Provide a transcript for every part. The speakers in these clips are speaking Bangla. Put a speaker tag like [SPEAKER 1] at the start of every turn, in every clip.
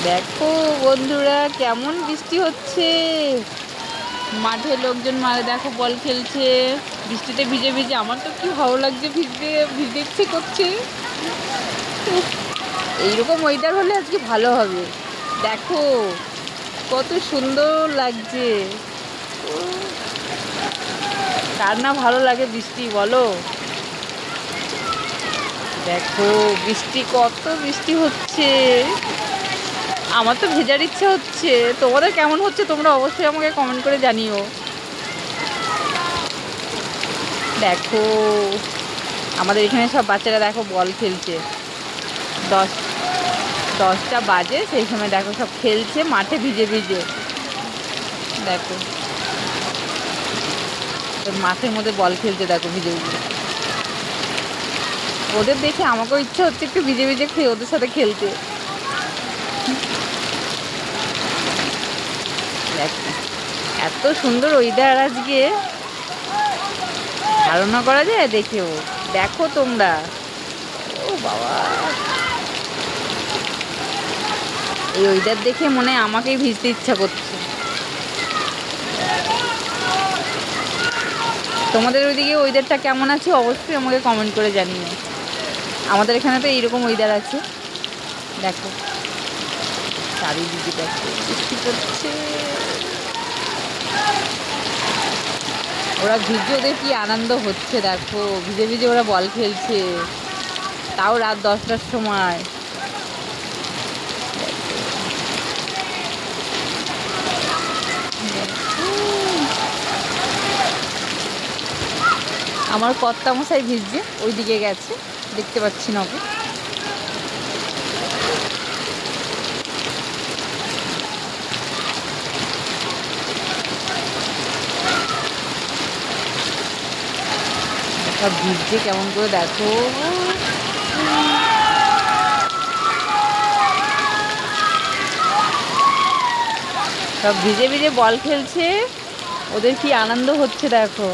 [SPEAKER 1] দেখো বন্ধুরা কেমন বৃষ্টি হচ্ছে। মাঠে লোকজন মারে দেখো বল খেলছে বৃষ্টিতে ভিজে ভিজে। আমার তো কি ভালো লাগছে, ভিজতে ভিজতে ইচ্ছে করছে। এইরকম ওয়েদার হলে আজকে ভালো হবে। দেখো কত সুন্দর লাগছে। কার না ভালো লাগে বৃষ্টি বলো। দেখো বৃষ্টি, কত বৃষ্টি হচ্ছে। আমার তো ভেজার ইচ্ছে হচ্ছে। তোমাদের কেমন হচ্ছে তোমরা অবশ্যই আমাকে কমেন্ট করে জানিও। দেখো আমাদের এখানে সব বাচ্চারা দেখো বল খেলছে। 10টা বাজে, সেই সময় দেখো সব খেলছে মাঠে ভিজে ভিজে। দেখো মাঠের মধ্যে বল খেলছে, দেখো ভিজে ভিজে। ওদের দেখে আমাকেও ইচ্ছে হচ্ছে একটু ভিজে ভিজে খেয়ে ওদের সাথে খেলতে। দেখো এত সুন্দর ওয়েদার আজকে, ধারণা করা যায় দেখেও। দেখো তোমরা, ও বাবা, এই ওয়েদার দেখে মনে হয় আমাকেই ভিজতে ইচ্ছা করছে। তোমাদের ওইদিকে ওয়েদারটা কেমন আছে অবশ্যই আমাকে কমেন্ট করে জানিও। আমাদের এখানে তো এইরকম ওয়েদার আছে। দেখো চারিদিকে দেখো বৃষ্টি পড়ছে। ওরা ভিজে, ওদের কি আনন্দ হচ্ছে দেখো, ভিজে ভিজে ওরা বল খেলছে, তাও রাত 10টার সময়। আমার কর্তা মশাই ভিজছে, ওইদিকে গেছে, দেখতে পাচ্ছি না ওকে। সব ভিজছে কেমন করে দেখো। সব ভিজে ভিজে বল খেলছে, ওদের কি আনন্দ হচ্ছে দেখো।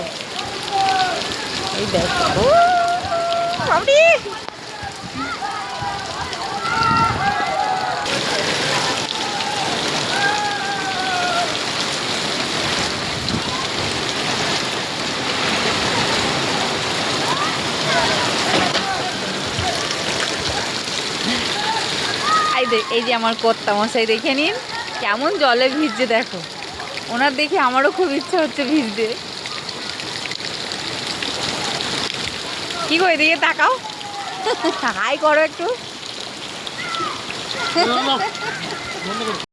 [SPEAKER 1] এই দেখো বাবরি, এই যে আমার কর্তা মশাই, দেখে নিন কেমন জলে ভিজছে দেখো। ওনার দেখে আমারও খুব ইচ্ছা হচ্ছে ভিজতে। কি গো এদিকে তাকাও, হাই করো একটু।